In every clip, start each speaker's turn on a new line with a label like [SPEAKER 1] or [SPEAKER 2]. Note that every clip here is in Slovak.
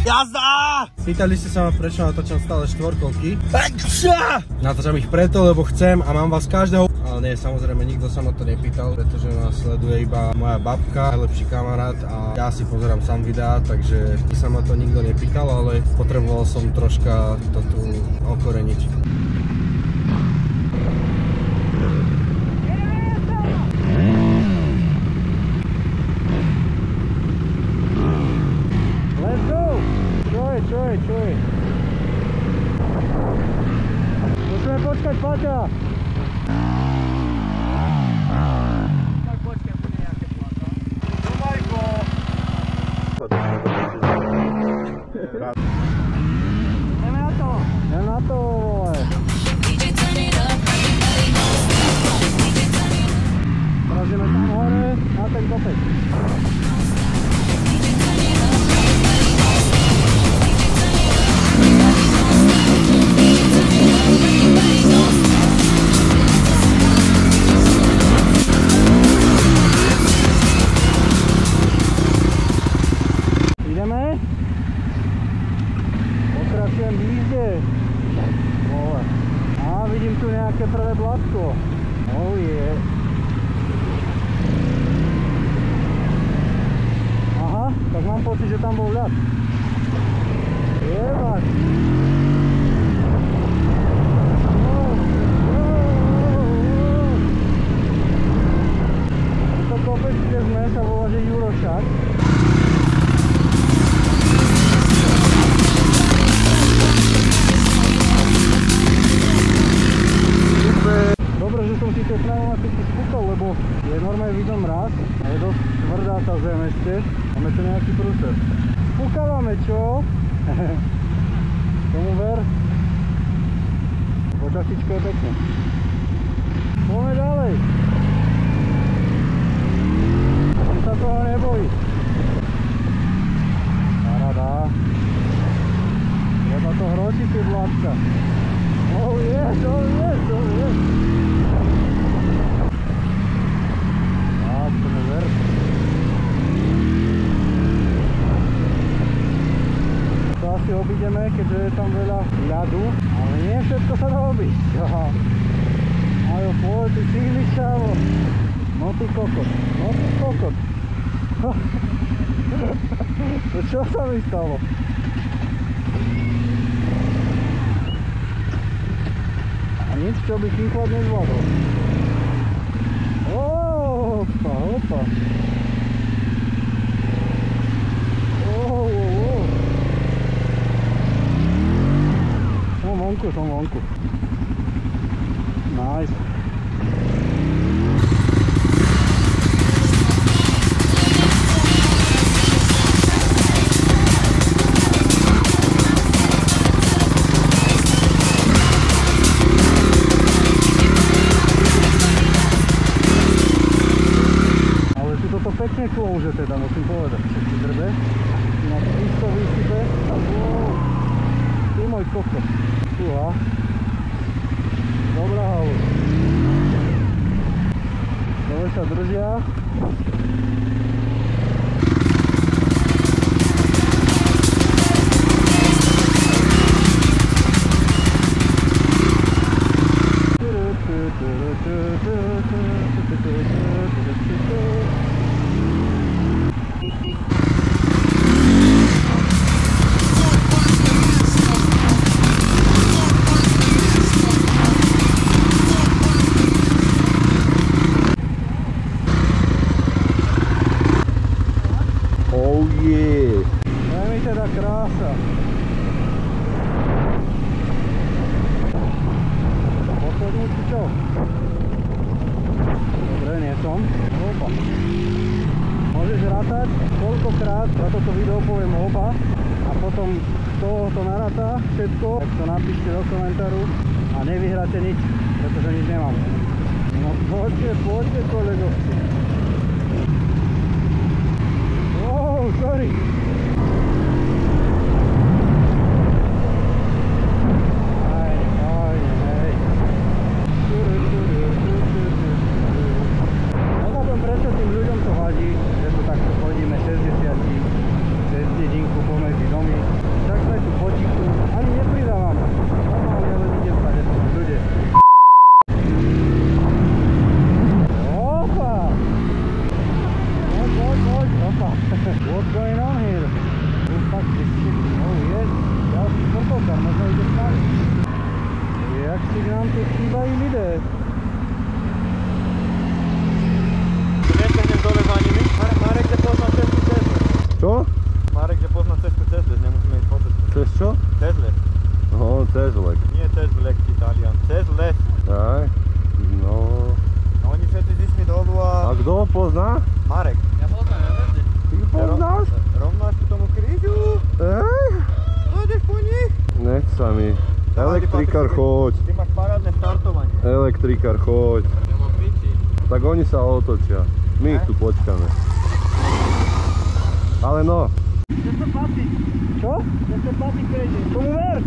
[SPEAKER 1] Jazda!
[SPEAKER 2] Pýtali ste sa ma, prečo natáčam stále štvorkolky. Natáčam ich preto, lebo chcem a mám vás každého. Ale nie, samozrejme, nikto sa ma to nepýtal, pretože nás sleduje iba moja babka, najlepší kamarát a ja si pozerám sám videá, takže sa ma to nikto nepýtal, ale potreboval som troška to tu okoreniť. Čo je? Musíme počkať, Paťa!
[SPEAKER 1] Tak počkaj, bude nejaké plato. Domajko! Ideme na to!
[SPEAKER 2] Ideme na to, vole! Teraz ideme tam hore, na ten kopec. Pokračujem v jízde. A vidím tu nejaké prvé blátko. Oh je. Aha, tak mám pocit, že tam bol ľad. Jebať. Toto kopec, kde sme, sa volá, že Jurošák. Dobre, že som si tie pneumatiky spúkal, lebo je normálne vidno mraz a je dosť tvrdá tá zem ešte. Máme tu nejaký prúser. Spúkávame, čo? Tomu ver. Počasičko je pekne. Poďme ďalej. On sa toho nebojí. Paráda. Treba to hročiť, tie vládka. Oh yes, oh yes, oh yes. Ver. To asi obídeme, keďže je tam veľa ľadu, ale nie všetko sa dá obísť. Ajo, poď, ty cihli šávo. No ty kokot, no ty kokot. To čo sa mi stalo? A nič, čo by kýchľad nezvládol. Opa, opa. Som vonku. Nice. Pekne klouže teda, musím povedať, všetky drbe. Na to isto vysype. Tu môj kokos. Tuha. Dobrá halu. Dole sa držia. Dobre, nie som. Opa. Môžeš rátať, koľkokrát za toto video poviem opa a potom kto to narátá všetko, tak to napíšte do komentáru a nevyhráte nič, pretože nič nemám. No poďte kolegovci. Oh, sorry. Že tu takto chodíme 60 cez dedinku pomedzi domy.
[SPEAKER 3] Elektrikár, choď.
[SPEAKER 1] Ty máš parádne štartovanie.
[SPEAKER 3] Elektrikár, choď. Tak oni sa otočia. My ich tu počkáme. Ale no.
[SPEAKER 1] Kde sa patí? Čo? Kde sa patí prejde? Tomu ver!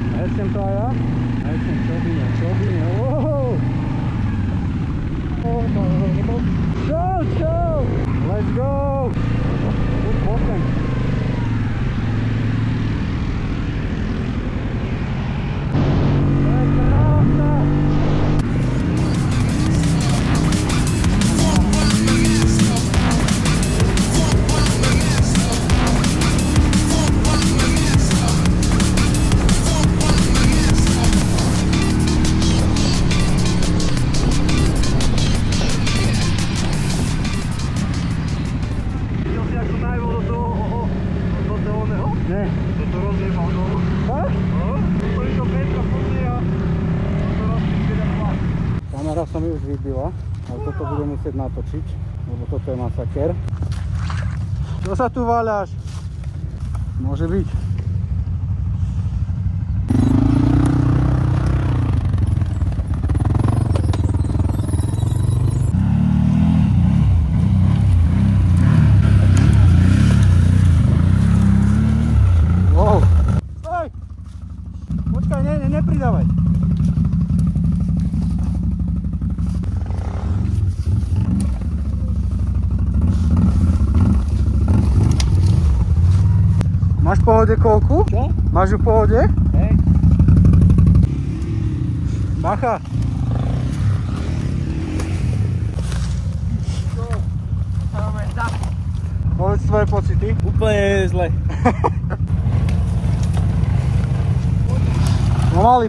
[SPEAKER 1] Hecem to aj ja? Hecem, čobine, wow! Čo? Let's go! Poďme. Kamera sa mi už vybila, ale toto budem musieť natočiť, lebo toto je masaker. Čo sa tu váľaš? Môže byť. Wow. Stoj! Počkaj, nepridávaj. Máš v pohode kolku? Čo? Máš ju v pohode? Hej. Bacha. Povedz svoje pocity. Úplne zle.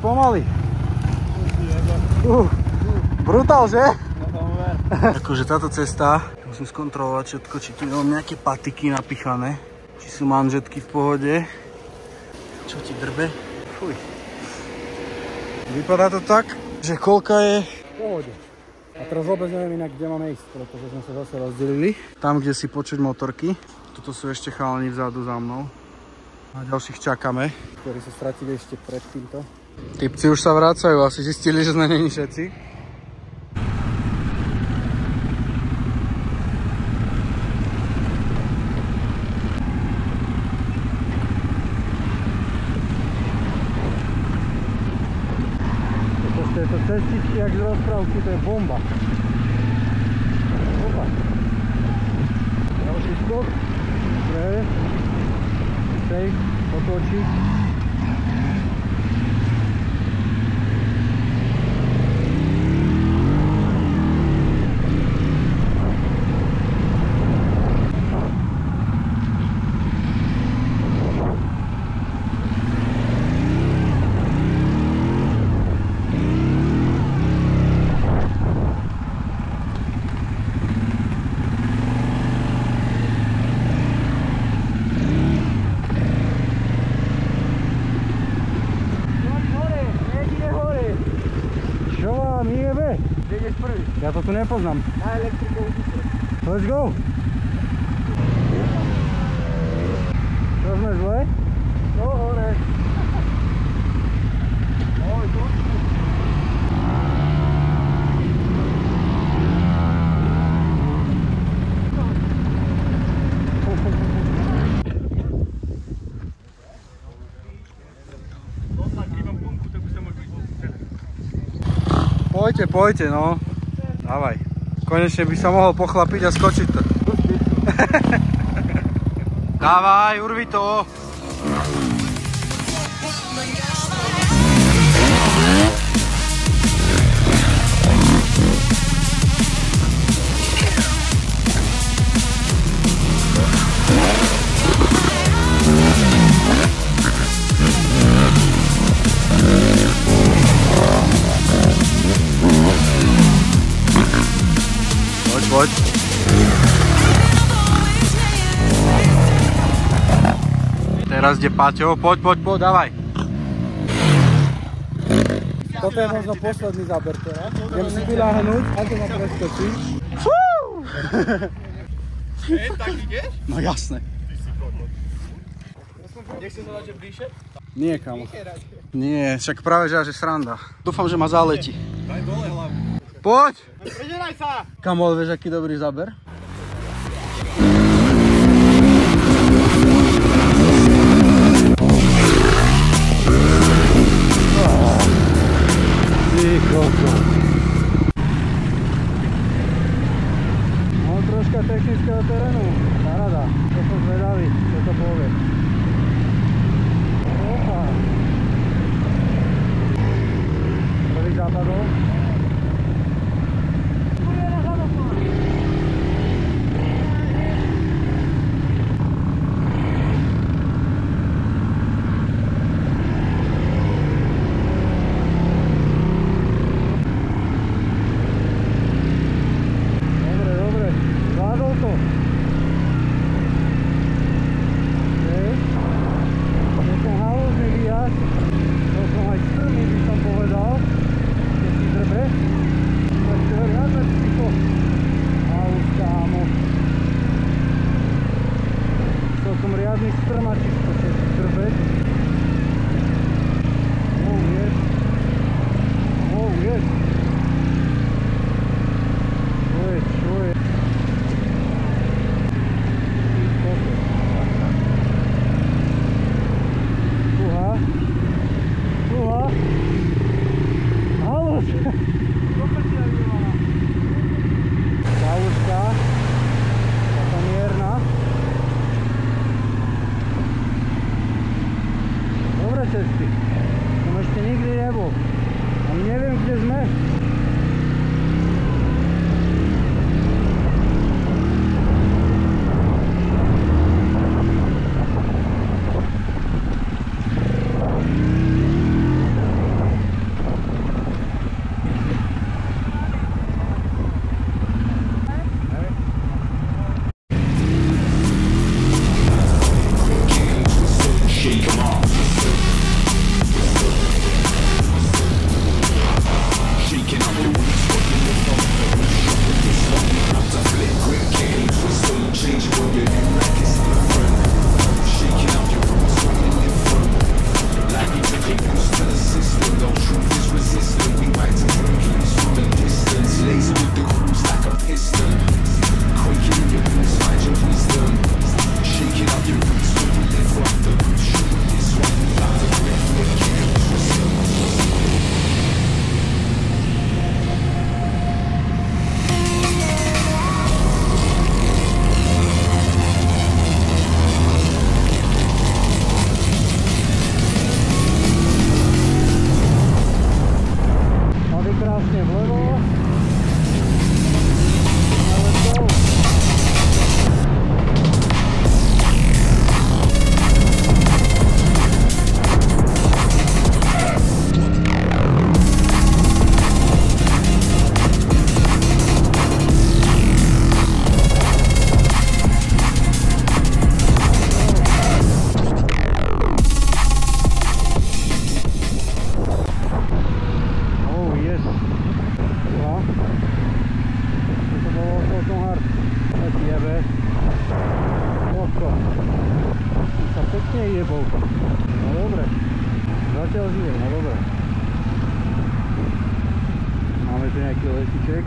[SPEAKER 2] Pomaly. Brutál, že? Akože táto cesta, musím skontrolovať všetko, či tu mám nejaké patiky napichané. Či sú manžetky v pohode. Čo ti drbe? Fuj. Vypadá to tak, že kolka je v pohode. A teraz vôbec neviem inak, kde máme ísť, pretože sme sa zase rozdelili. Tam, kde si počuť motorky. Tuto sú ešte chalani vzadu za mnou. A ďalších čakáme, ktorí sa stratili ešte pred týmto. Typci už sa vracajú, asi zistili, že sme není všetci. Tieto cestičky, jak z rozprávky, to je bomba. Ďalší skok. Dobre. Safe, otočiť. Ja to tu nepoznám. Na elektriku. Let's go! Čo sme zle? No hore. Oj, točku. Pojďte, no. Dávaj. Konečne by sa mohol pochlapiť a skočiť to. Dávaj, urvi to. Poď. Teraz ide Paťo, poď, dávaj. Toto je možno posledný záber teraz. Idem si vyľahnúť, a to ma preskočí.
[SPEAKER 1] Tak ideš?
[SPEAKER 2] No jasné. Nechceš sa dať, že bližšie?
[SPEAKER 1] Nie, kamo. Nie, však práve že až je sranda. Dúfam, že ma zaletí.
[SPEAKER 2] Daj dole hlavne.
[SPEAKER 1] Poď!
[SPEAKER 2] Prezeraj sa!
[SPEAKER 1] Kamo, vieš, aký dobrý záber? No, troška technického terénu. Paráda. To som zvedavý, čo to povie. Opa. Prvý západol. Cesty. Som ešte nikdy nebol. Ani neviem, kde sme. Zatiaľ žije, no dobre. Máme tu nejaký letiček.